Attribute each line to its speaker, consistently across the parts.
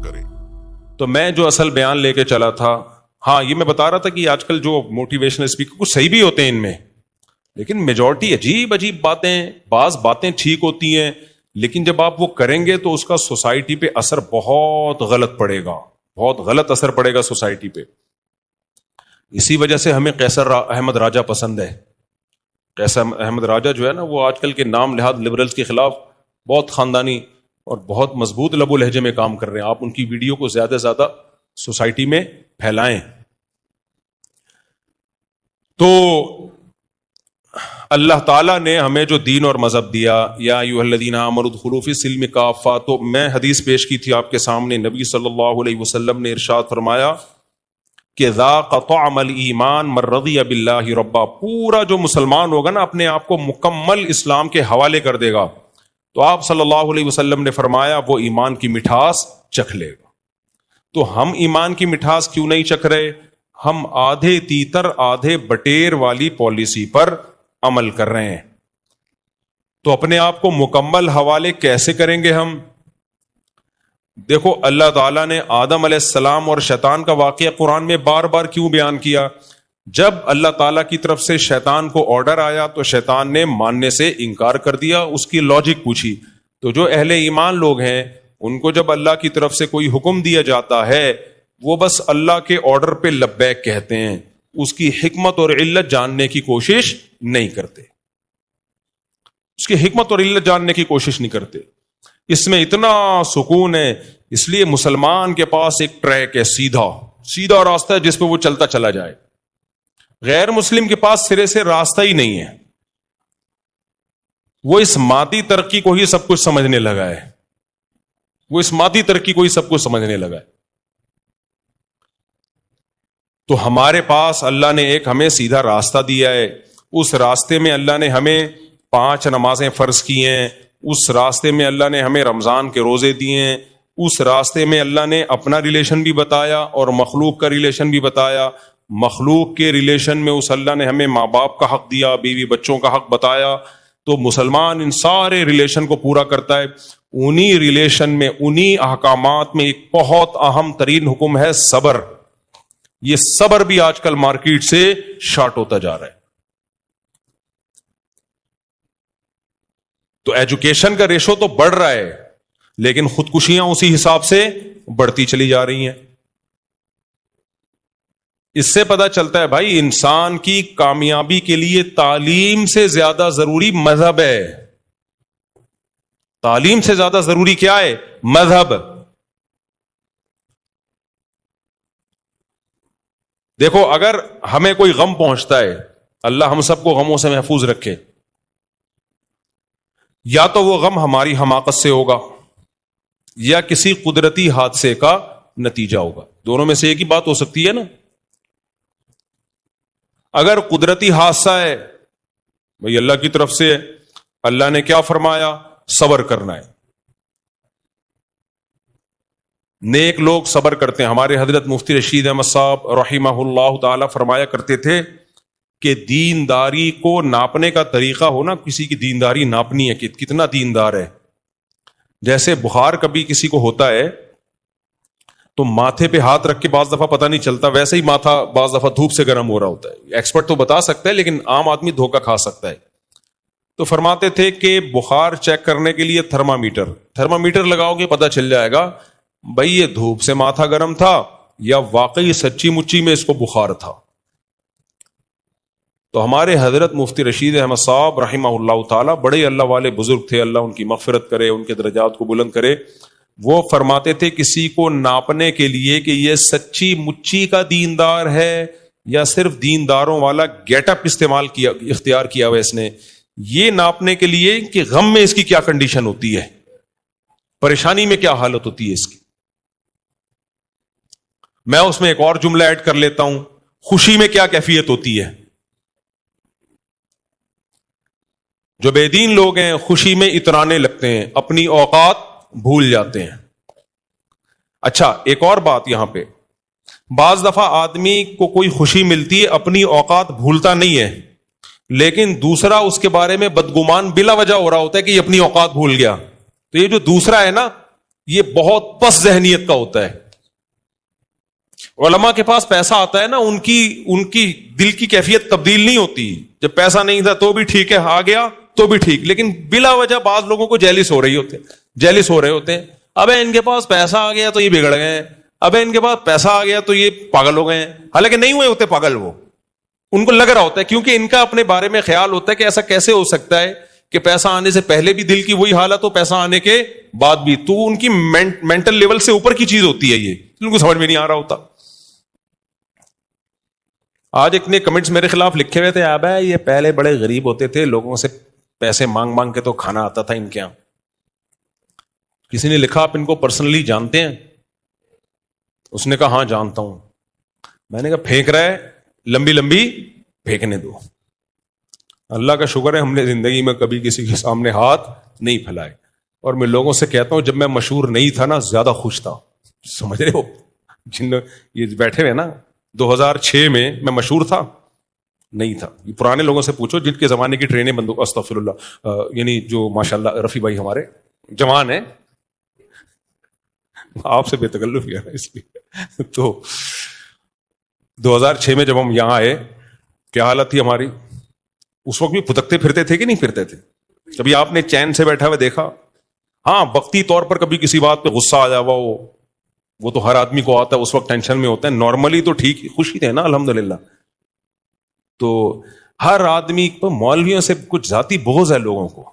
Speaker 1: کریں.
Speaker 2: تو میں جو اصل بیان لے کے چلا تھا، ہاں یہ میں بتا رہا تھا کہ آج کل جو موٹیویشنل اسپیکر کچھ صحیح بھی ہوتے ہیں ان میں، لیکن میجورٹی عجیب عجیب باتیں، بعض باتیں ٹھیک ہوتی ہیں لیکن جب آپ وہ کریں گے تو اس کا سوسائٹی پہ اثر بہت غلط پڑے گا، بہت غلط اثر پڑے گا سوسائٹی پہ. اسی وجہ سے ہمیں قیصر احمد راجہ پسند ہے. قیصر احمد راجہ جو ہے نا، وہ آج کل کے نام نہاد لبرلز کے خلاف بہت خاندانی اور بہت مضبوط لب و لہجے میں کام کر رہے ہیں. آپ ان کی ویڈیو کو زیادہ سے زیادہ سوسائٹی میں پھیلائیں. تو اللہ تعالیٰ نے ہمیں جو دین اور مذہب دیا، یا ایھا الذین آمنوا ادخلوا فی السلم کافہ، تو میں حدیث پیش کی تھی آپ کے سامنے. نبی صلی اللہ علیہ وسلم نے ارشاد فرمایا کہ ذاق طعم الایمان من رضی باللہ ربا. پورا جو مسلمان ہوگا نا اپنے آپ کو مکمل اسلام کے حوالے کر دے گا، تو آپ صلی اللہ علیہ وسلم نے فرمایا وہ ایمان کی مٹھاس چکھ لے گا. تو ہم ایمان کی مٹھاس کیوں نہیں چکھ رہے؟ ہم آدھے تیتر آدھے بٹیر والی پالیسی پر عمل کر رہے ہیں. تو اپنے آپ کو مکمل حوالے کیسے کریں گے ہم؟ دیکھو اللہ تعالیٰ نے آدم علیہ السلام اور شیطان کا واقعہ قرآن میں بار بار کیوں بیان کیا؟ جب اللہ تعالیٰ کی طرف سے شیطان کو آرڈر آیا تو شیطان نے ماننے سے انکار کر دیا. اس کی لاجک پوچھی. تو جو اہل ایمان لوگ ہیں ان کو جب اللہ کی طرف سے کوئی حکم دیا جاتا ہے وہ بس اللہ کے آرڈر پہ لبیک کہتے ہیں، اس کی حکمت اور علت جاننے کی کوشش نہیں کرتے. اس کی حکمت اور علت جاننے کی کوشش نہیں کرتے. اس میں اتنا سکون ہے، اس لیے مسلمان کے پاس ایک ٹریک ہے، سیدھا راستہ ہے جس پہ وہ چلتا چلا جائے. غیر مسلم کے پاس سرے سے راستہ ہی نہیں ہے. وہ اس مادی ترقی کو ہی سب کچھ سمجھنے لگا ہے. تو ہمارے پاس اللہ نے ایک ہمیں سیدھا راستہ دیا ہے. اس راستے میں اللہ نے ہمیں 5 نمازیں فرض کی ہیں. اس راستے میں اللہ نے ہمیں رمضان کے روزے دیے ہیں. اس راستے میں اللہ نے اپنا ریلیشن بھی بتایا اور مخلوق کا ریلیشن بھی بتایا. مخلوق کے ریلیشن میں اس اللہ نے ہمیں ماں باپ کا حق دیا، بیوی بچوں کا حق بتایا. تو مسلمان ان سارے ریلیشن کو پورا کرتا ہے. انہی ریلیشن میں، انہی احکامات میں ایک بہت اہم ترین حکم ہے صبر. یہ صبر بھی آج کل مارکیٹ سے شارٹ ہوتا جا رہا ہے. تو ایجوکیشن کا ریشو تو بڑھ رہا ہے لیکن خودکشیاں اسی حساب سے بڑھتی چلی جا رہی ہیں. اس سے پتہ چلتا ہے بھائی انسان کی کامیابی کے لیے تعلیم سے زیادہ ضروری مذہب ہے. تعلیم سے زیادہ ضروری کیا ہے؟ مذہب. دیکھو اگر ہمیں کوئی غم پہنچتا ہے، اللہ ہم سب کو غموں سے محفوظ رکھے، یا تو وہ غم ہماری حماقت سے ہوگا یا کسی قدرتی حادثے کا نتیجہ ہوگا. دونوں میں سے ایک ہی بات ہو سکتی ہے نا. اگر قدرتی حادثہ ہے بھئی اللہ کی طرف سے، اللہ نے کیا فرمایا؟ صبر کرنا ہے. نیک لوگ صبر کرتے ہیں. ہمارے حضرت مفتی رشید احمد صاحب رحمہ اللہ تعالی فرمایا کرتے تھے کہ دینداری کو ناپنے کا طریقہ ہو نا، کسی کی دینداری ناپنی ہے کہ کتنا دیندار ہے. جیسے بخار کبھی کسی کو ہوتا ہے تو ماتھے پہ ہاتھ رکھ کے بعض دفعہ پتہ نہیں چلتا، ویسے ہی ماتھا بعض دفعہ دھوپ سے گرم ہو رہا ہوتا ہے. ایکسپرٹ تو بتا سکتا ہے لیکن عام آدمی دھوکہ کھا سکتا ہے. تو فرماتے تھے کہ بخار چیک کرنے کے لیے تھرمامیٹر لگاؤ گے پتہ چل جائے گا بھئی یہ دھوپ سے ماتھا گرم تھا یا واقعی سچی مچی میں اس کو بخار تھا. تو ہمارے حضرت مفتی رشید احمد صاحب رحمہ اللہ تعالی بڑے اللہ والے بزرگ تھے، اللہ ان کی مغفرت کرے، ان کے درجات کو بلند کرے. وہ فرماتے تھے کسی کو ناپنے کے لیے کہ یہ سچی مچی کا دیندار ہے یا صرف دینداروں والا گیٹ اپ اختیار کیا ہوا اس نے، یہ ناپنے کے لیے کہ غم میں اس کی کیا کنڈیشن ہوتی ہے، پریشانی میں کیا حالت ہوتی ہے اس کی. میں اس میں ایک اور جملہ ایڈ کر لیتا ہوں، خوشی میں کیا کیفیت ہوتی ہے. جو بے دین لوگ ہیں خوشی میں اترانے لگتے ہیں، اپنی اوقات بھول جاتے ہیں. اچھا ایک اور بات یہاں پہ، بعض دفعہ آدمی کو کوئی خوشی ملتی ہے، اپنی اوقات بھولتا نہیں ہے، لیکن دوسرا اس کے بارے میں بدگمان بلا وجہ ہو رہا ہوتا ہے کہ یہ اپنی اوقات بھول گیا. تو یہ جو دوسرا ہے نا، یہ بہت پس ذہنیت کا ہوتا ہے. علماء کے پاس پیسہ آتا ہے نا, ان کی دل کی کیفیت تبدیل نہیں ہوتی. جب پیسہ نہیں تھا تو بھی ٹھیک ہے, آ گیا تو بھی ٹھیک, لیکن بلا وجہ بعض لوگوں کو جیلس ہو رہے ہوتے ہیں. اب ان کے پاس پیسہ آ گیا تو یہ بگڑ گئے ہیں, اب ان کے پاس پیسہ آ گیا تو یہ پاگل ہو گئے ہیں. حالانکہ نہیں ہوئے ہوتے پاگل, وہ ان کو لگ رہا ہوتا ہے, کیونکہ ان کا اپنے بارے میں خیال ہوتا ہے کہ ایسا کیسے ہو سکتا ہے کہ پیسہ آنے سے پہلے بھی دل کی وہی حالت ہو, پیسہ آنے کے بعد بھی. تو ان کی مینٹل لیول سے اوپر کی چیز ہوتی ہے, یہ ان کو سمجھ میں نہیں آ رہا ہوتا. آج اتنے کمنٹس میرے خلاف لکھے ہوئے تھے, اب یہ پہلے بڑے غریب ہوتے تھے, لوگوں سے پیسے مانگ کے تو کھانا آتا تھا ان کے یہاں. کسی نے لکھا, آپ ان کو پرسنلی جانتے ہیں؟ اس نے کہا ہاں جانتا ہوں. میں نے کہا پھینک رہا ہے, لمبی پھینکنے دو. اللہ کا شکر ہے ہم نے زندگی میں کبھی کسی کے سامنے ہاتھ نہیں پھیلائے. اور میں لوگوں سے کہتا ہوں, جب میں مشہور نہیں تھا نا, زیادہ خوش تھا. سمجھ رہے ہو, جن یہ بیٹھے ہوئے نا, 2006 میں مشہور تھا نہیں تھا. یہ پرانے لوگوں سے پوچھو جن کے زمانے کی ٹرینیں بندوق, استغفر اللہ, یعنی جو ماشاءاللہ رفیع بھائی ہمارے جوان ہیں, آپ سے بے تکلف کیا اس لیے. تو 2006 میں جب ہم یہاں آئے, کیا حالت تھی ہماری. اس وقت بھی پھدکتے پھرتے تھے کہ نہیں پھرتے تھے؟ کبھی آپ نے چین سے بیٹھا ہوا دیکھا؟ ہاں, وقتی طور پر کبھی کسی بات پہ غصہ آ جاوا, وہ تو ہر آدمی کو آتا ہے, اس وقت ٹینشن میں ہوتا ہے. نارملی تو ٹھیک خوشی تھے نا الحمدللہ. تو ہر آدمی کو مولویوں سے کچھ ذاتی بغض ہے لوگوں کو.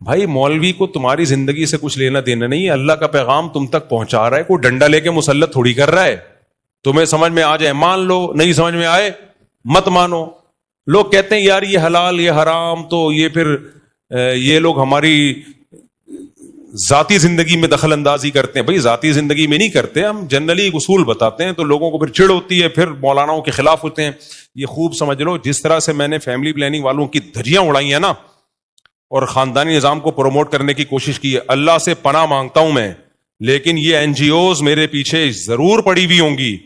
Speaker 2: بھائی مولوی کو تمہاری زندگی سے کچھ لینا دینا نہیں ہے, اللہ کا پیغام تم تک پہنچا رہا ہے, کوئی ڈنڈا لے کے مسلط تھوڑی کر رہا ہے. تمہیں سمجھ میں آ جائے مان لو, نہیں سمجھ میں آئے مت مانو. لوگ کہتے ہیں یار یہ حلال یہ حرام, تو یہ پھر یہ لوگ ہماری ذاتی زندگی میں دخل اندازی کرتے ہیں. بھائی ذاتی زندگی میں نہیں کرتے, ہم جنرلی ایک اصول بتاتے ہیں, تو لوگوں کو پھر چڑ ہوتی ہے, پھر مولانا کے خلاف ہوتے ہیں. یہ خوب سمجھ لو, جس طرح سے میں نے فیملی پلاننگ والوں کی دھجیاں اڑائی ہیں نا, اور خاندانی نظام کو پروموٹ کرنے کی کوشش کی ہے, اللہ سے پناہ مانگتا ہوں میں, لیکن یہ این جی اوز میرے پیچھے ضرور پڑی ہوئی ہوں گی.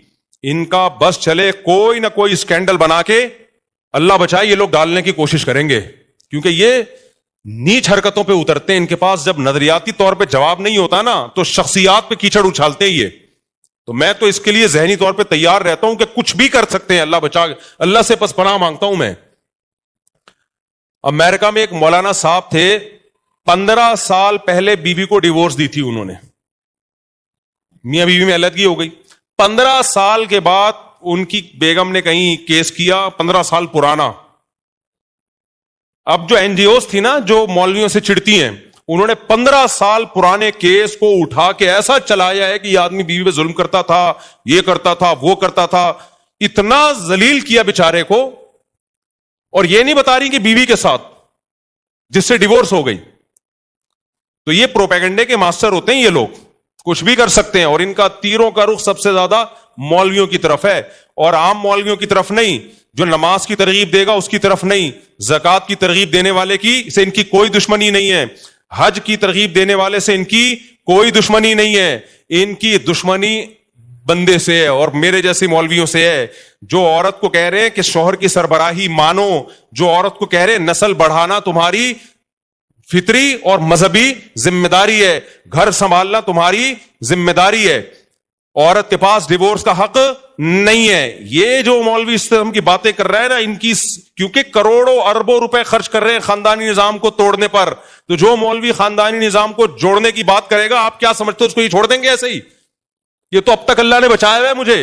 Speaker 2: ان کا بس چلے کوئی نہ کوئی اسکینڈل بنا کے, اللہ بچائے, یہ لوگ ڈالنے کی کوشش کریں گے, کیونکہ یہ نیچ حرکتوں پہ اترتے ہیں. ان کے پاس جب نظریاتی طور پہ جواب نہیں ہوتا نا, تو شخصیات پہ کیچڑ اچھالتے ہیں یہ. تو میں تو اس کے لیے ذہنی طور پہ تیار رہتا ہوں کہ کچھ بھی کر سکتے ہیں, اللہ بچا, اللہ سے پس پناہ مانگتا ہوں میں. امریکہ میں ایک مولانا صاحب تھے, 15 سال پہلے بیوی کو ڈیورس دی تھی انہوں نے, میاں بیوی میں علیحدگی ہو گئی. 15 سال کے بعد ان کی بیگم نے کہیں کیس کیا, 15 سال پرانا. اب جو این جی اوز تھی نا, جو مولویوں سے چڑتی ہیں, انہوں نے 15 سال پرانے کیس کو اٹھا کے ایسا چلایا ہے کہ یہ آدمی بیوی پہ ظلم کرتا تھا, یہ کرتا تھا, وہ کرتا تھا. اتنا ذلیل کیا بیچارے کو, اور یہ نہیں بتا رہی کہ بیوی کے ساتھ جس سے ڈیورس ہو گئی. تو یہ پروپیگنڈے کے ماسٹر ہوتے ہیں یہ لوگ, کچھ بھی کر سکتے ہیں. اور ان کا تیروں کا رخ سب سے زیادہ مولویوں کی طرف ہے, اور عام مولویوں کی طرف نہیں. جو نماز کی ترغیب دے گا اس کی طرف نہیں, زکوٰۃ کی ترغیب دینے والے کی سے ان کی کوئی دشمنی نہیں ہے, حج کی ترغیب دینے والے سے ان کی کوئی دشمنی نہیں ہے. ان کی دشمنی بندے سے ہے, اور میرے جیسے مولویوں سے ہے, جو عورت کو کہہ رہے ہیں کہ شوہر کی سربراہی مانو, جو عورت کو کہہ رہے ہیں نسل بڑھانا تمہاری فطری اور مذہبی ذمہ داری ہے, گھر سنبھالنا تمہاری ذمہ داری ہے, عورت کے پاس ڈیورس کا حق نہیں ہے. یہ جو مولوی اس قسم کی باتیں کر رہے ہیں نا, ان کی کیونکہ کروڑوں اربوں روپے خرچ کر رہے ہیں خاندانی نظام کو توڑنے پر, تو جو مولوی خاندانی نظام کو جوڑنے کی بات کرے گا, آپ کیا سمجھتے ہو اس کو یہ چھوڑ دیں گے ایسے ہی؟ یہ تو اب تک اللہ نے بچایا ہوا ہے مجھے.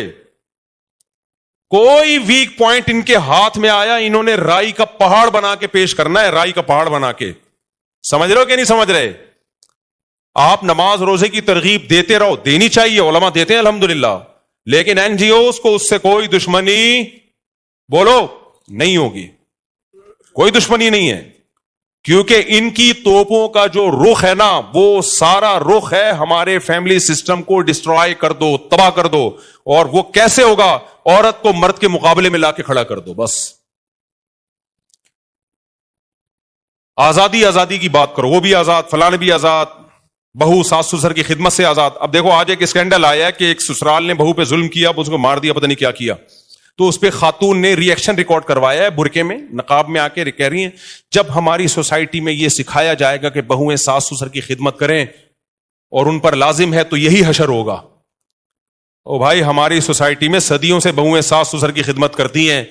Speaker 2: کوئی ویک پوائنٹ ان کے ہاتھ میں آیا, انہوں نے رائی کا پہاڑ بنا کے پیش کرنا ہے, رائی کا پہاڑ بنا کے. سمجھ رہے ہو کہ نہیں سمجھ رہے؟ آپ نماز روزے کی ترغیب دیتے رہو, دینی چاہیے, علماء دیتے ہیں الحمدللہ, لیکن این جی اوز کو اس سے کوئی دشمنی بولو نہیں ہوگی, کوئی دشمنی نہیں ہے. کیونکہ ان کی توپوں کا جو رخ ہے نا, وہ سارا رخ ہے ہمارے فیملی سسٹم کو ڈسٹرائے کر دو, تباہ کر دو. اور وہ کیسے ہوگا؟ عورت کو مرد کے مقابلے میں لا کے کھڑا کر دو بس. آزادی کی بات کرو, وہ بھی آزاد, فلاں بھی آزاد, بہو ساس سسر کی خدمت سے آزاد. اب دیکھو آج ایک اسکینڈل آیا ہے کہ ایک سسرال نے بہو پہ ظلم کیا, اب اس کو مار دیا, پتہ نہیں کیا کیا. تو اس پہ خاتون نے ری ایکشن ریکارڈ کروایا ہے, برقعے میں نقاب میں آ کے کہہ رہی ہیں جب ہماری سوسائٹی میں یہ سکھایا جائے گا کہ بہویں ساس سسر کی خدمت کریں اور ان پر لازم ہے تو یہی حشر ہوگا. او بھائی ہماری سوسائٹی میں صدیوں سے بہویں ساس سسر کی خدمت کرتی ہیں,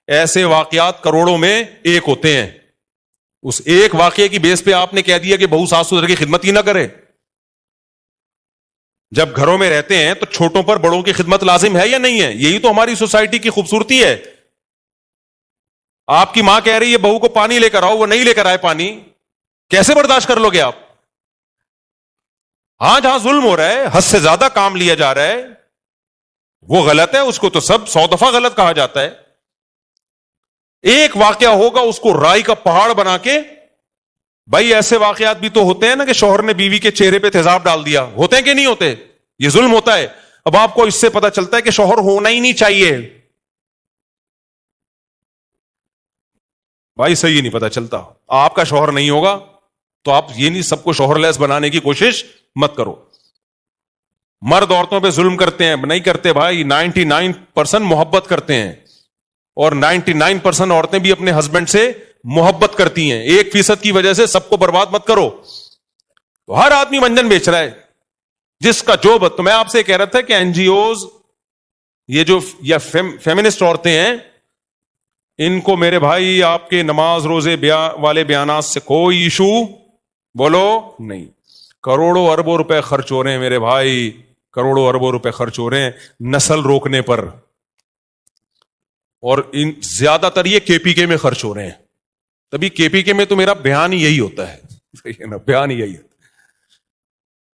Speaker 2: ایسے واقعات کروڑوں میں ایک ہوتے ہیں. اس ایک واقعے کی بیس پہ آپ نے کہہ دیا کہ بہو ساس سسر کی خدمت ہی نہ کرے. جب گھروں میں رہتے ہیں تو چھوٹوں پر بڑوں کی خدمت لازم ہے یا نہیں ہے؟ یہی تو ہماری سوسائٹی کی خوبصورتی ہے. آپ کی ماں کہہ رہی ہے بہو کو پانی لے کر آؤ, وہ نہیں لے کر آئے پانی, کیسے برداشت کر لو گے آپ؟ ہاں جہاں ظلم ہو رہا ہے, حد سے زیادہ کام لیا جا رہا ہے, وہ غلط ہے, اس کو تو سب 100 دفعہ غلط کہا جاتا ہے. ایک واقعہ ہوگا اس کو رائی کا پہاڑ بنا کے, بھائی ایسے واقعات بھی تو ہوتے ہیں نا کہ شوہر نے بیوی کے چہرے پہ تیزاب ڈال دیا, ہوتے ہیں کہ نہیں ہوتے؟ یہ ظلم ہوتا ہے. اب آپ کو اس سے پتا چلتا ہے کہ شوہر ہونا ہی نہیں چاہیے. بھائی صحیح نہیں پتا چلتا. آپ کا شوہر نہیں ہوگا تو آپ یہ نہیں سب کو شوہر لیس بنانے کی کوشش مت کرو. مرد عورتوں پہ ظلم کرتے ہیں نہیں کرتے بھائی, 99% محبت کرتے ہیں, اور 99% عورتیں بھی اپنے ہسبینڈ سے محبت کرتی ہیں. 1% کی وجہ سے سب کو برباد مت کرو. تو ہر آدمی منجن بیچ رہا ہے جس کا جو تو میں آپ سے کہہ رہا تھا کہ این جی اوز یہ جو یا فیمنسٹ عورتیں ہیں, ان کو میرے بھائی آپ کے نماز روزے والے بیانات سے کوئی ایشو بولو نہیں. کروڑوں اربوں روپے خرچ ہو رہے ہیں میرے بھائی, کروڑوں اربوں روپے خرچ ہو رہے ہیں نسل روکنے پر, اور ان زیادہ تر یہ کے پی کے میں خرچ ہو رہے ہیں. تبھی کے پی کے میں تو میرا بیان ہی یہی ہوتا ہے, بیان ہی یہی ہوتا ہے.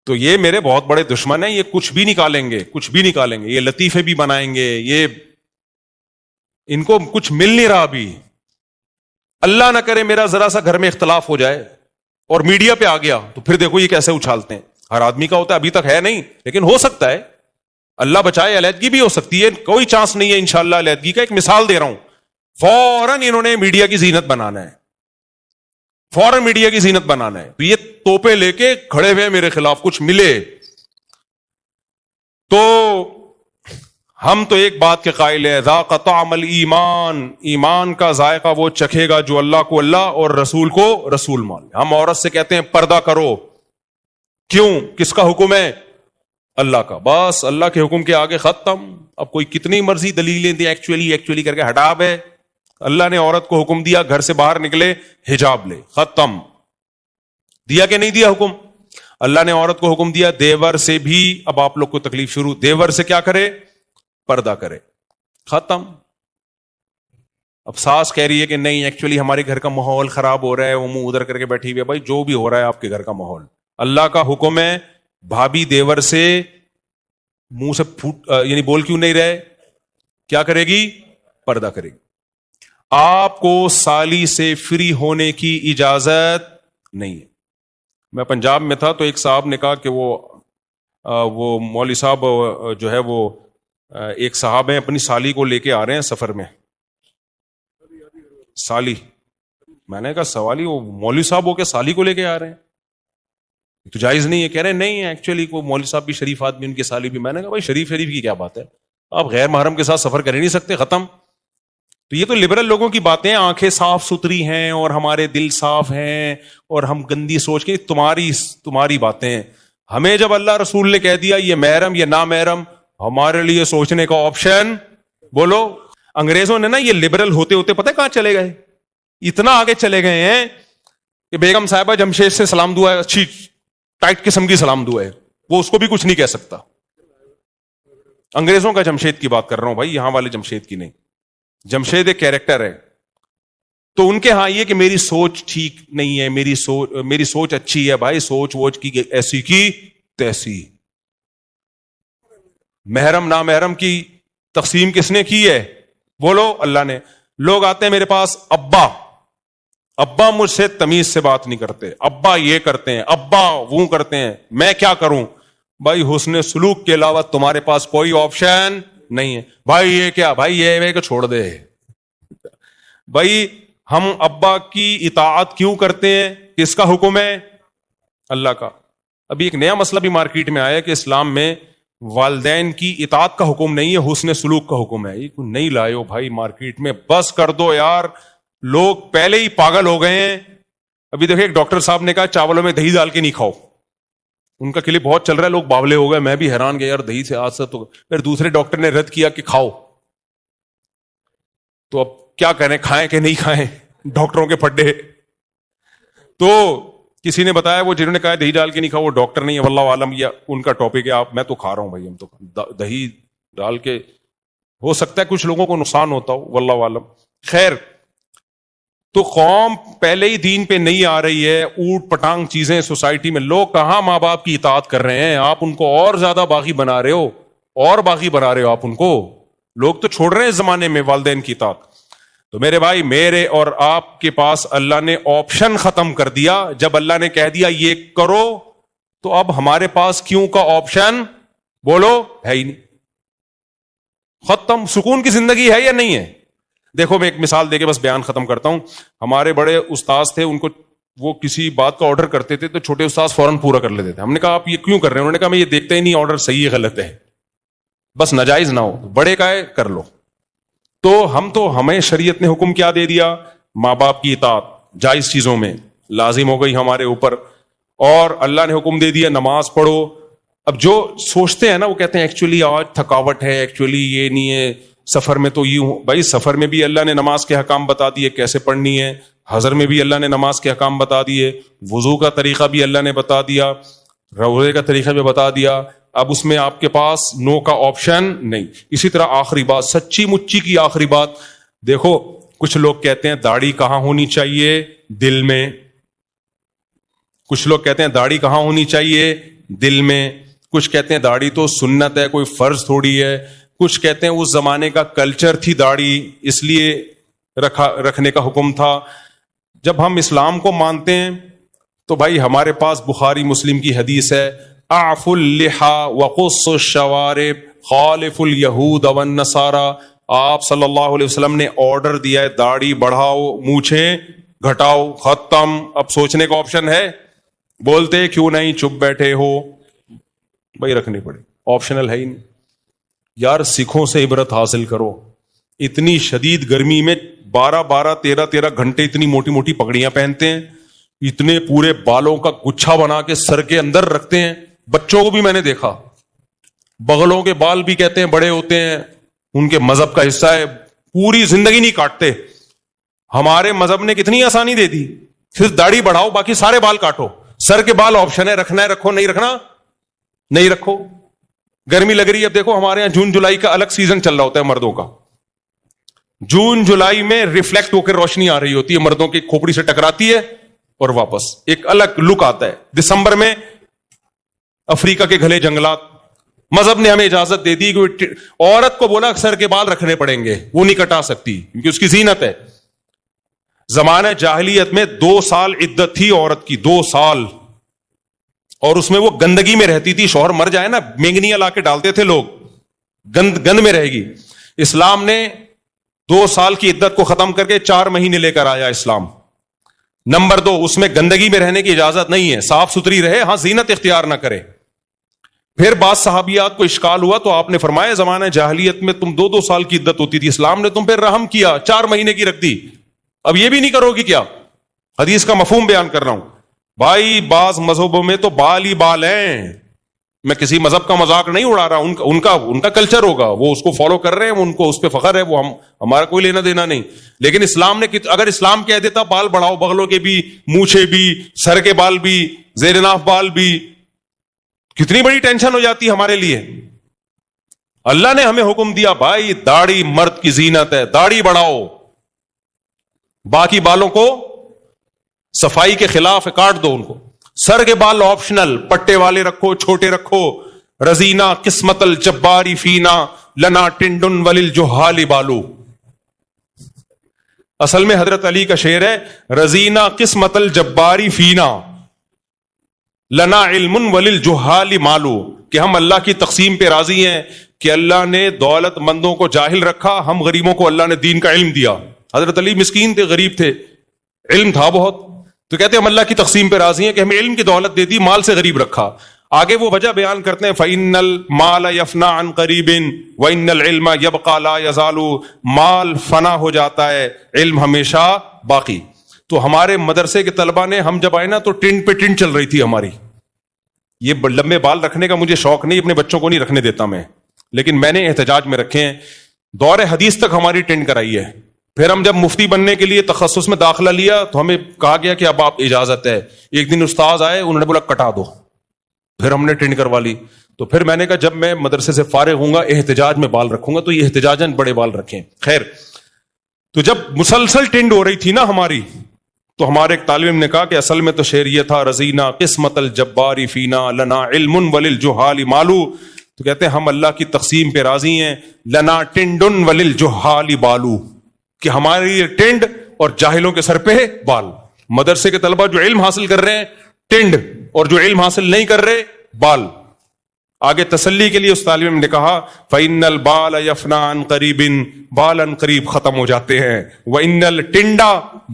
Speaker 2: تو یہ میرے بہت بڑے دشمن ہیں, یہ کچھ بھی نکالیں گے, کچھ بھی نکالیں گے, یہ لطیفے بھی بنائیں گے, یہ ان کو کچھ مل نہیں رہا ابھی. اللہ نہ کرے میرا ذرا سا گھر میں اختلاف ہو جائے اور میڈیا پہ آ گیا تو پھر دیکھو یہ کیسے اچھالتے ہیں. ہر آدمی کا ہوتا ہے, ابھی تک ہے نہیں لیکن ہو سکتا ہے, اللہ بچائے, علیحدگی بھی ہو سکتی ہے, کوئی چانس نہیں ہے انشاءاللہ علیحدگی کا. ایک مثال دے رہا ہوں, فوراً انہوں نے میڈیا کی زینت بنانا ہے, فوراً میڈیا کی زینت بنانا ہے. تو یہ توپیں لے کے کھڑے ہوئے میرے خلاف, کچھ ملے تو ہم تو ایک بات کے قائل ہیں, ذاق طعم الایمان, ایمان کا ذائقہ وہ چکھے گا جو اللہ کو اللہ اور رسول کو رسول مان. ہم عورت سے کہتے ہیں پردہ کرو, کیوں؟ کس کا حکم ہے؟ اللہ کا. بس اللہ کے حکم کے آگے ختم. اب کوئی کتنی مرضی دلیلیں دے ایکچولی کر کے ہٹا بے, اللہ نے عورت کو حکم دیا گھر سے باہر نکلے حجاب لے, ختم. دیا کہ نہیں دیا حکم؟ اللہ نے عورت کو حکم دیا دیور سے بھی, اب آپ لوگ کو تکلیف شروع, دیور سے کیا کرے؟ پردہ کرے, ختم. اب ساس کہہ رہی ہے کہ نہیں ایکچولی ہمارے گھر کا ماحول خراب ہو رہا ہے, وہ منہ ادھر کر کے بیٹھی ہوئی ہے. بھائی جو بھی ہو رہا ہے آپ کے گھر کا ماحول, اللہ کا حکم ہے. بھابھی دیور سے منہ سے یعنی بول کیوں نہیں رہے, کیا کرے گی؟ پردہ کرے گی. آپ کو سالی سے فری ہونے کی اجازت نہیں ہے. میں پنجاب میں تھا تو ایک صاحب نے کہا کہ وہ مولوی صاحب جو ہے وہ ایک صاحب ہیں اپنی سالی کو لے کے آ رہے ہیں سفر میں. سالی, میں نے کہا سوالی وہ مولوی صاحب ہو کے سالی کو لے کے آ رہے ہیں تو جائز نہیں ہے. کہہ رہے ہیں نہیں ایکچولی کو مولوی صاحب بھی شریف آدمی, ان کی سالی بھی. میں نے کہا بھائی شریف کی کیا بات ہے, آپ غیر محرم کے ساتھ سفر کر ہی نہیں سکتے, ختم. تو یہ تو لبرل لوگوں کی باتیں, آنکھیں صاف ستھری ہیں اور ہمارے دل صاف ہیں اور ہم گندی سوچ کے, تمہاری باتیں. ہمیں جب اللہ رسول نے کہہ دیا یہ محرم یہ نامحرم, ہمارے لیے سوچنے کا آپشن بولو. انگریزوں نے نا یہ لبرل ہوتے ہوتے پتہ کہاں چلے گئے, اتنا آگے چلے گئے ہیں کہ بیگم صاحبہ جمشید سے سلام دعا ہے, اچھی ٹائٹ قسم کی سلام دعا ہے, وہ اس کو بھی کچھ نہیں کہہ سکتا. انگریزوں کا جمشید کی بات کر رہا ہوں بھائی, یہاں والے جمشید کی نہیں. جمشید ایک کیریکٹر ہے. تو ان کے ہاں یہ کہ میری سوچ ٹھیک نہیں ہے, میری سوچ اچھی ہے. بھائی سوچ ووچ کی ایسی کی تیسی. محرم نامحرم کی تقسیم کس نے کی ہے بولو؟ اللہ نے. لوگ آتے ہیں میرے پاس, ابا مجھ سے تمیز سے بات نہیں کرتے, ابا یہ کرتے ہیں, ابا وہ کرتے ہیں, میں کیا کروں؟ بھائی حسن سلوک کے علاوہ تمہارے پاس کوئی آپشن نہیں ہے. بھائی یہ کیا, بھائی یہ کہ چھوڑ دے. بھائی ہم ابا کی اطاعت کیوں کرتے ہیں؟ کس کا حکم ہے؟ اللہ کا. ابھی ایک نیا مسئلہ بھی مارکیٹ میں آیا کہ اسلام میں والدین کی اطاعت کا حکم نہیں ہے, حسن سلوک کا حکم ہے. یہ نہیں لائے ہو بھائی مارکیٹ میں, بس کر دو یار, لوگ پہلے ہی پاگل ہو گئے ہیں. ابھی دیکھیں ایک ڈاکٹر صاحب نے کہا چاولوں میں دہی ڈال کے نہیں کھاؤ, ان کا کلپ بہت چل رہا ہے, لوگ باولے ہو گئے, میں بھی حیران گیا یار دہی سے آج سے تو. پھر دوسرے ڈاکٹر نے رد کیا کہ کھاؤ, تو اب کیا کریں, کھائیں کہ نہیں کھائیں, ڈاکٹروں کے پھڈے. تو کسی نے بتایا وہ جنہوں نے کہا دہی ڈال کے نہیں کھاؤ وہ ڈاکٹر نہیں ہے, واللہ عالم, یا ان کا ٹاپک ہے. میں تو کھا رہا ہوں بھائی, ہم تو دہی ڈال کے, ہو سکتا ہے کچھ لوگوں کو نقصان ہوتا ہو, واللہ عالم. خیر, تو قوم پہلے ہی دین پہ نہیں آ رہی ہے, اوٹ پٹانگ چیزیں سوسائٹی میں. لوگ کہاں ماں باپ کی اطاعت کر رہے ہیں, آپ ان کو اور زیادہ باغی بنا رہے ہو, اور باغی بنا رہے ہو آپ ان کو. لوگ تو چھوڑ رہے ہیں اس زمانے میں والدین کی اطاعت. تو میرے بھائی, میرے اور آپ کے پاس اللہ نے آپشن ختم کر دیا. جب اللہ نے کہہ دیا یہ کرو, تو اب ہمارے پاس کیوں کا آپشن بولو ہے ہی نہیں. ختم. سکون کی زندگی ہے یا نہیں ہے؟ دیکھو میں ایک مثال دے کے بس بیان ختم کرتا ہوں. ہمارے بڑے استاذ تھے, ان کو وہ کسی بات کا آرڈر کرتے تھے تو چھوٹے استاذ فوراً پورا کر لیتے تھے. ہم نے کہا آپ یہ کیوں کر رہے ہیں؟ انہوں نے کہا میں یہ دیکھتا ہی نہیں آرڈر صحیح ہے غلط ہے, بس ناجائز نہ ہو, بڑے کا ہے کر لو. تو ہمیں شریعت نے حکم کیا دے دیا؟ ماں باپ کی اطاعت جائز چیزوں میں لازم ہو گئی ہمارے اوپر. اور اللہ نے حکم دے دیا نماز پڑھو. اب جو سوچتے ہیں نا وہ کہتے ہیں ایکچولی آج تھکاوٹ ہے, ایکچولی یہ نہیں ہے, سفر میں تو یوں. بھائی سفر میں بھی اللہ نے نماز کے حکام بتا دیے کیسے پڑھنی ہے, حضر میں بھی اللہ نے نماز کے حکام بتا دیے, وضو کا طریقہ بھی اللہ نے بتا دیا, روزے کا طریقہ بھی بتا دیا. اب اس میں آپ کے پاس نو کا آپشن نہیں. اسی طرح آخری بات, سچی مچی کی آخری بات, دیکھو کچھ لوگ کہتے ہیں داڑھی کہاں ہونی چاہیے؟ دل میں. کچھ لوگ کہتے ہیں داڑھی کہاں ہونی چاہیے؟ دل میں. کچھ کہتے ہیں داڑھی تو سنت ہے, کوئی فرض تھوڑی ہے. کچھ کہتے ہیں اس زمانے کا کلچر تھی داڑھی, اس لیے رکھنے کا حکم تھا. جب ہم اسلام کو مانتے ہیں تو بھائی ہمارے پاس بخاری مسلم کی حدیث ہے, اعف اللحى وقص الشوارب خالف اليهود والنصارى. آپ صلی اللہ علیہ وسلم نے آرڈر دیا ہے داڑھی بڑھاؤ, مونچھیں گھٹاؤ, ختم. اب سوچنے کا آپشن ہے؟ بولتے کیوں نہیں, چپ بیٹھے ہو. بھائی رکھنی پڑے, آپشنل ہے ہی نہیں. یار سکھوں سے عبرت حاصل کرو. اتنی شدید گرمی میں 12-13 گھنٹے اتنی موٹی موٹی پگڑیاں پہنتے ہیں, اتنے پورے بالوں کا گچھا بنا کے سر کے اندر رکھتے ہیں. بچوں کو بھی میں نے دیکھا, بغلوں کے بال بھی کہتے ہیں بڑے ہوتے ہیں, ان کے مذہب کا حصہ ہے, پوری زندگی نہیں کاٹتے. ہمارے مذہب نے کتنی آسانی دے دی, صرف داڑھی بڑھاؤ باقی سارے بال کاٹو. سر کے بال آپشن ہے, رکھنا ہے رکھو, نہیں رکھنا نہیں رکھو. گرمی لگ رہی ہے, اب دیکھو ہمارے یہاں جون جولائی کا الگ سیزن چل رہا ہوتا ہے مردوں کا. جون جولائی میں ریفلیکٹ ہو کے روشنی آ رہی ہوتی ہے, مردوں کی کھوپڑی سے ٹکراتی ہے اور واپس ایک الگ لک آتا ہے. دسمبر میں افریقہ کے گھلے جنگلات, مذہب نے ہمیں اجازت دے دی کہ عورت کو بولا سر کے بال رکھنے پڑیں گے, وہ نہیں کٹا سکتی کیونکہ اس کی زینت ہے. زمانہ جاہلیت میں 2 سال عدت تھی عورت کی, 2 سال, اور اس میں وہ گندگی میں رہتی تھی. شوہر مر جائے نا, مینگنیاں لا کے ڈالتے تھے لوگ, گند میں رہے گی. اسلام نے 2 سال کی عدت کو ختم کر کے 4 مہینے لے کر آیا اسلام. نمبر 2, اس میں گندگی میں رہنے کی اجازت نہیں ہے, صاف ستھری رہے, ہاں زینت اختیار نہ کرے. پھر بعض صحابیات کو اشکال ہوا تو آپ نے فرمایا زمانہ جاہلیت میں تم 2 سال کی عدت ہوتی تھی, اسلام نے تم پہ رحم کیا, 4 مہینے کی رکھ دی. اب یہ بھی نہیں کرو گی کیا؟ حدیث کا مفہوم بیان کر رہا ہوں. بھائی بعض مذہبوں میں تو بال ہی بال ہیں. میں کسی مذہب کا مذاق نہیں اڑا رہا, ان کا کلچر ہوگا, وہ اس کو فالو کر رہے ہیں, ان کو اس پہ فخر ہے, وہ ہمارا کوئی لینا دینا نہیں. لیکن اسلام نے, اگر اسلام کہہ دیتا بال بڑھاؤ, بغلوں کے بھی, مونچھے بھی, سر کے بال بھی, زیر ناف بال بھی, کتنی بڑی ٹینشن ہو جاتی ہمارے لیے. اللہ نے ہمیں حکم دیا بھائی داڑھی مرد کی زینت ہے, داڑھی بڑھاؤ, باقی بالوں کو صفائی کے خلاف کاٹ دو ان کو. سر کے بال آپشنل, پٹے والے رکھو, چھوٹے رکھو. رزینا قسمت الجباری فینا لنا ٹنڈن وللجہال بالو. اصل میں حضرت علی کا شعر ہے, رزینا قسمت الجباری فینا لنا علم وللجہال مالو, کہ ہم اللہ کی تقسیم پہ راضی ہیں کہ اللہ نے دولت مندوں کو جاہل رکھا, ہم غریبوں کو اللہ نے دین کا علم دیا. حضرت علی مسکین تھے, غریب تھے, علم تھا بہت, تو کہتے ہیں ہم اللہ کی تقسیم پہ راضی ہیں کہ ہمیں علم کی دولت دے دی, مال سے غریب رکھا. آگے وہ وجہ بیان کرتے ہیں فَإِنَّ الْمَالَ يَفْنَى عَنْ قَرِيبٍ وَإِنَّ الْعِلْمَ يَبْقَى لَا يَزَالُ. مال فنا ہو جاتا ہے, علم ہمیشہ باقی. تو ہمارے مدرسے کے طلبہ نے, ہم جب آئے نا تو ٹنٹ پہ ٹنٹ چل رہی تھی ہماری, یہ لمبے بال رکھنے کا مجھے شوق نہیں، اپنے بچوں کو نہیں رکھنے دیتا میں، لیکن میں نے احتجاج میں رکھے ہیں. دور حدیث تک ہماری ٹینڈ کرائی ہے. پھر ہم جب مفتی بننے کے لیے تخصص میں داخلہ لیا تو ہمیں کہا گیا کہ اب آپ اجازت ہے. ایک دن استاذ آئے، انہوں نے بولا کٹا دو، پھر ہم نے ٹینڈ کروا لی. تو پھر میں نے کہا جب میں مدرسے سے فارغ ہوں گا احتجاج میں بال رکھوں گا، تو یہ احتجاجاً بڑے بال رکھیں. خیر، تو جب مسلسل ٹینڈ ہو رہی تھی نا ہماری، تو ہمارے ایک طالب علم نے کہا کہ اصل میں تو شعر یہ تھا، رضینا قسمت الجبار فینا لنا علم وللجہال مالو. تو کہتے ہیں ہم اللہ کی تقسیم پہ راضی ہیں، لنا ٹنڈن وللجہال بالو، کہ ہماری ٹینڈ اور جاہلوں کے سر پہ بال. مدرسے کے طلبہ جو علم حاصل کر رہے ہیں ٹینڈ، اور جو علم حاصل نہیں کر رہے بال. آگے تسلی کے لیے اس طالب علم نے کہا فَإِنَّ الْبَالَ يَفْنَى عَنْ قَرِيبٍ، بال ان قریب ختم ہو جاتے ہیں. وَإِنَّ الْٹِنْڈَ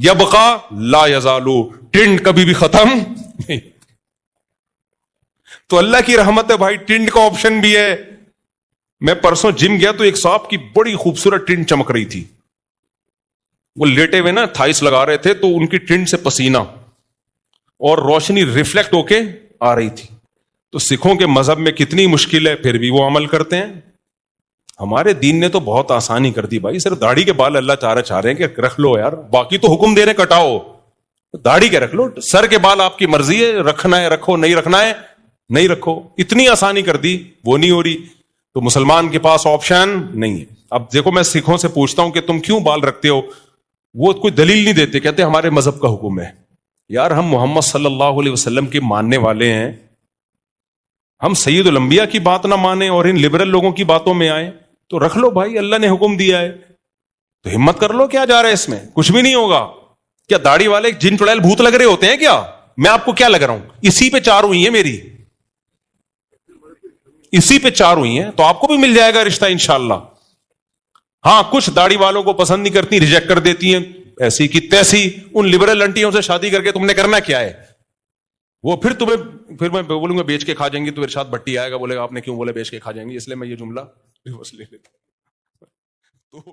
Speaker 2: يَبْقَى لَا يَزَالُ، ٹنڈ کبھی بھی ختم نہیں. تو اللہ کی رحمت ہے بھائی، ٹنڈ کا آپشن بھی ہے. میں پرسوں جم گیا تو ایک صاحب کی بڑی خوبصورت ٹنڈ چمک رہی تھی. وہ لیٹے ہوئے نا تھائس لگا رہے تھے، تو ان کی ٹنڈ سے پسینہ اور روشنی ریفلیکٹ ہو کے آ رہی تھی. تو سکھوں کے مذہب میں کتنی مشکل ہے، پھر بھی وہ عمل کرتے ہیں. ہمارے دین نے تو بہت آسانی کر دی بھائی. صرف داڑھی کے بال اللہ چاہ رہے ہیں کہ رکھ لو یار، باقی تو حکم دے رہے کٹاؤ، داڑھی کے رکھ لو. سر کے بال آپ کی مرضی ہے، رکھنا ہے رکھو، نہیں رکھنا ہے نہیں رکھو. اتنی آسانی کر دی، وہ نہیں ہو رہی. تو مسلمان کے پاس آپشن نہیں ہے. اب دیکھو میں سکھوں سے پوچھتا ہوں کہ تم کیوں بال رکھتے ہو، وہ کوئی دلیل نہیں دیتے، کہتے ہمارے مذہب کا حکم ہے. یار ہم محمد صلی اللہ علیہ وسلم کے ماننے والے ہیں، ہم سید الانبیاء کی بات نہ مانیں اور ان لبرل لوگوں کی باتوں میں آئیں تو رکھ لو بھائی، اللہ نے حکم دیا ہے تو ہمت کر لو. کیا جا رہا ہے اس میں، کچھ بھی نہیں ہوگا. کیا داڑھی والے جن چڑیل بھوت لگ رہے ہوتے ہیں کیا؟ میں آپ کو کیا لگ رہا ہوں؟ اسی پہ 4 ہوئی ہیں میری، اسی پہ 4 ہوئی ہیں، تو آپ کو بھی مل جائے گا رشتہ انشاءاللہ. ہاں کچھ داڑھی والوں کو پسند نہیں کرتی، ریجیکٹ کر دیتی ہیں، ایسی کی تیسی. ان لبرل انٹیوں سے شادی کر کے تم نے کرنا کیا ہے؟ وہ پھر میں بولوں گا بیچ کے کھا جائیں گی، تو ارشاد بھٹی آئے گا بولے گا آپ نے کیوں بولے بیچ کے کھا جائیں گی، اس لیے میں یہ جملہ لے لیتا ہوں. تو